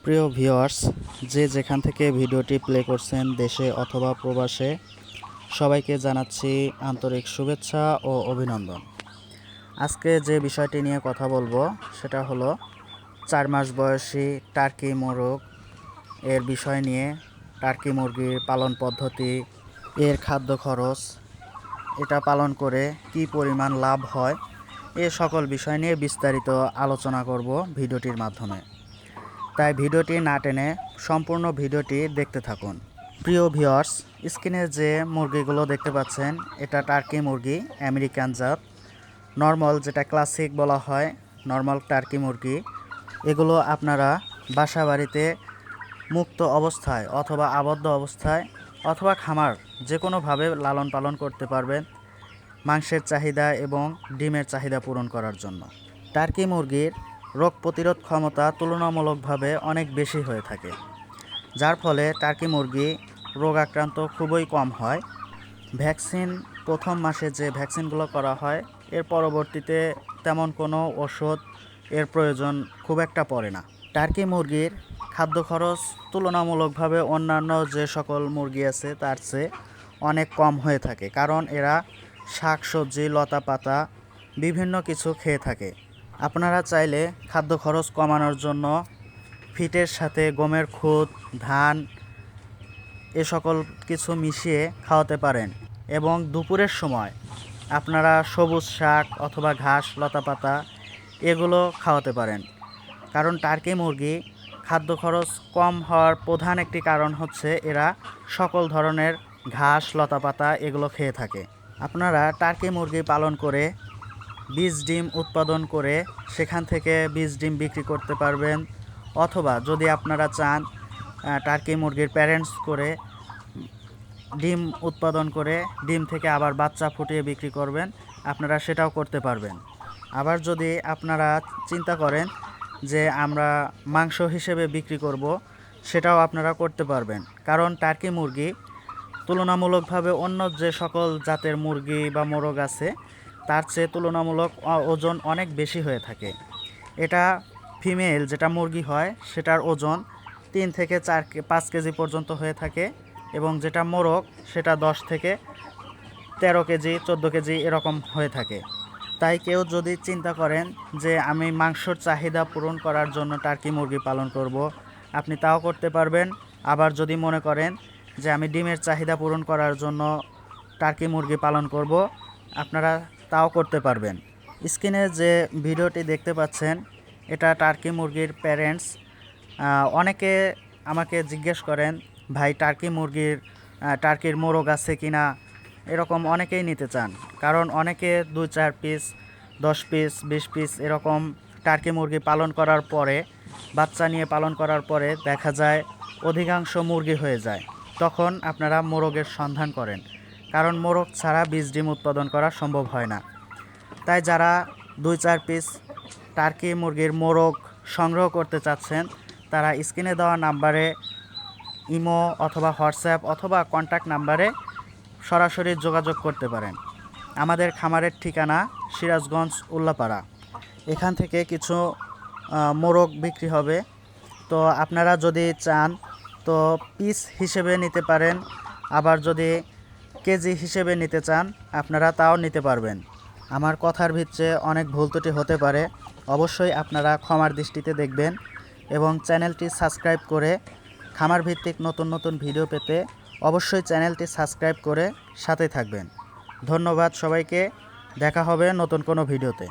প্রিয় ভিউয়ার্স, যে যেখান থেকে ভিডিওটি প্লে করছেন দেশে অথবা প্রবাসে, সবাইকে জানাচ্ছি আন্তরিক শুভেচ্ছা ও অভিনন্দন। আজকে যে বিষয়টি নিয়ে কথা বলবো সেটা হলো 4 মাস বয়সী টার্কি মোরগ এর বিষয় নিয়ে। টার্কি মুরগির পালন পদ্ধতি, এর খাদ্য খরচ, এটা পালন করে কি পরিমাণ লাভ হয়, এ সকল বিষয় নিয়ে বিস্তারিত আলোচনা করব ভিডিওটির মাধ্যমে। তাই ভিডিওটি না টেনে সম্পূর্ণ ভিডিওটি দেখতে থাকুন। প্রিয় ভিউয়ার্স, স্ক্রিনে যে মুরগিগুলো দেখতে পাচ্ছেন এটা টার্কি মুরগি, আমেরিকান জাত, নর্মাল, যেটা ক্লাসিক বলা হয়, নর্মাল টার্কি মুরগি। এগুলো আপনারা বাসা বাড়িতে মুক্ত অবস্থায় অথবা আবদ্ধ অবস্থায় অথবা খামার যে কোনোভাবে লালন পালন করতে পারবেন মাংসের চাহিদা এবং ডিমের চাহিদা পূরণ করার জন্য। টার্কি মুরগির রোগ প্রতিরোধ ক্ষমতা তুলনামূলকভাবে অনেক বেশি হয়ে থাকে, যার ফলে টার্কি মুরগি রোগ আক্রান্ত খুবই কম হয়। ভ্যাকসিন প্রথম মাসে যে ভ্যাকসিনগুলো করা হয়, এর পরবর্তীতে তেমন কোনো ওষুধ এর প্রয়োজন খুব একটা পড়ে না। টার্কি মুরগির খাদ্য খরচ তুলনামূলকভাবে অন্যান্য যে সকল মুরগি আছে তার চেয়ে অনেক কম হয়ে থাকে, কারণ এরা শাক সবজি, লতা পাতা বিভিন্ন কিছু খেয়ে থাকে। আপনারা চাইলে খাদ্য খরচ কমানোর জন্য ফিটের সাথে গমের খুদ, ধান এ সকল কিছু মিশিয়ে খাওয়াতে পারেন এবং দুপুরের সময় আপনারা সবুজ শাক অথবা ঘাস, লতাপাতা এগুলো খাওয়াতে পারেন। কারণ টার্কি মুরগি খাদ্য খরচ কম হওয়ার প্রধান একটি কারণ হচ্ছে এরা সকল ধরনের ঘাস, লতাপাতা এগুলো খেয়ে থাকে। আপনারা টার্কি মুরগি পালন করে বীজ ডিম উৎপাদন করে সেখান থেকে বীজ ডিম বিক্রি করতে পারবেন, অথবা যদি আপনারা চান টার্কি মুরগির প্যারেন্টস করে ডিম উৎপাদন করে ডিম থেকে আবার বাচ্চা ফুটিয়ে বিক্রি করবেন, আপনারা সেটাও করতে পারবেন। আবার যদি আপনারা চিন্তা করেন যে আমরা মাংস হিসেবে বিক্রি করব, সেটাও আপনারা করতে পারবেন। কারণ টার্কি মুরগি তুলনামূলকভাবে অন্য যে সকল জাতের মুরগি বা মোরগ আছে তার চেয়ে তুলনামূলক ওজন অনেক বেশি হয়ে থাকে। এটা ফিমেল যেটা মুরগি হয় সেটার ওজন 3 থেকে 5 কেজি পর্যন্ত হয়ে থাকে, এবং যেটা মোরগ সেটা 10 থেকে 13 কেজি, 14 কেজি এরকম হয়ে থাকে। তাই কেউ যদি চিন্তা করেন যে আমি মাংসর চাহিদা পূরণ করার জন্য টার্কি মুরগি পালন করব, আপনি তাও করতে পারবেন। আবার যদি মনে করেন যে আমি ডিমের চাহিদা পূরণ করার জন্য টার্কি মুরগি পালন করব, আপনারা তাও করতে পারবেন। স্ক্রিনে যে ভিডিওটি দেখতে পাচ্ছেন এটা টার্কি মুরগির প্যারেন্টস। অনেকে আমাকে জিজ্ঞেস করেন, ভাই টার্কির মোরগ আছে কি না, এরকম অনেকেই নিতে চান। কারণ অনেকে 2-4 পিস, 10 পিস, 20 পিস এরকম টার্কি মুরগি পালন করার পরে, বাচ্চা নিয়ে পালন করার পরে দেখা যায় অধিকাংশ মুরগি হয়ে যায়। তখন আপনারা মোরগের সন্ধান করেন, কারণ মোরগ ছাড়া বীজ ডিম উৎপাদন করা সম্ভব হয় না। তাই যারা 2-4 পিস টার্কি মুরগির মোরগ সংগ্রহ করতে চাচ্ছেন, তারা স্ক্রিনে দেওয়া নাম্বারে ইমো অথবা হোয়াটসঅ্যাপ অথবা কন্ট্যাক্ট নাম্বারে সরাসরি যোগাযোগ করতে পারেন। আমাদের খামারের ঠিকানা সিরাজগঞ্জ, উল্লাপাড়া। এখান থেকে কিছু মোরগ বিক্রি হবে। তো আপনারা যদি চান তো পিস হিসেবে নিতে পারেন, আবার যদি কেজি হিসেবে নিতে চান আপনারা তাও নিতে পারবেন। আমার কথার ভিতরে অনেক ভুল ত্রুটি হতে পারে, অবশ্যই আপনারা ক্ষমার দৃষ্টিতে দেখবেন এবং চ্যানেলটি সাবস্ক্রাইব করে খামার ভিত্তিক নতুন নতুন ভিডিও পেতে অবশ্যই চ্যানেলটি সাবস্ক্রাইব করে সাথে থাকবেন। ধন্যবাদ সবাইকে, দেখা হবে নতুন কোনো ভিডিওতে।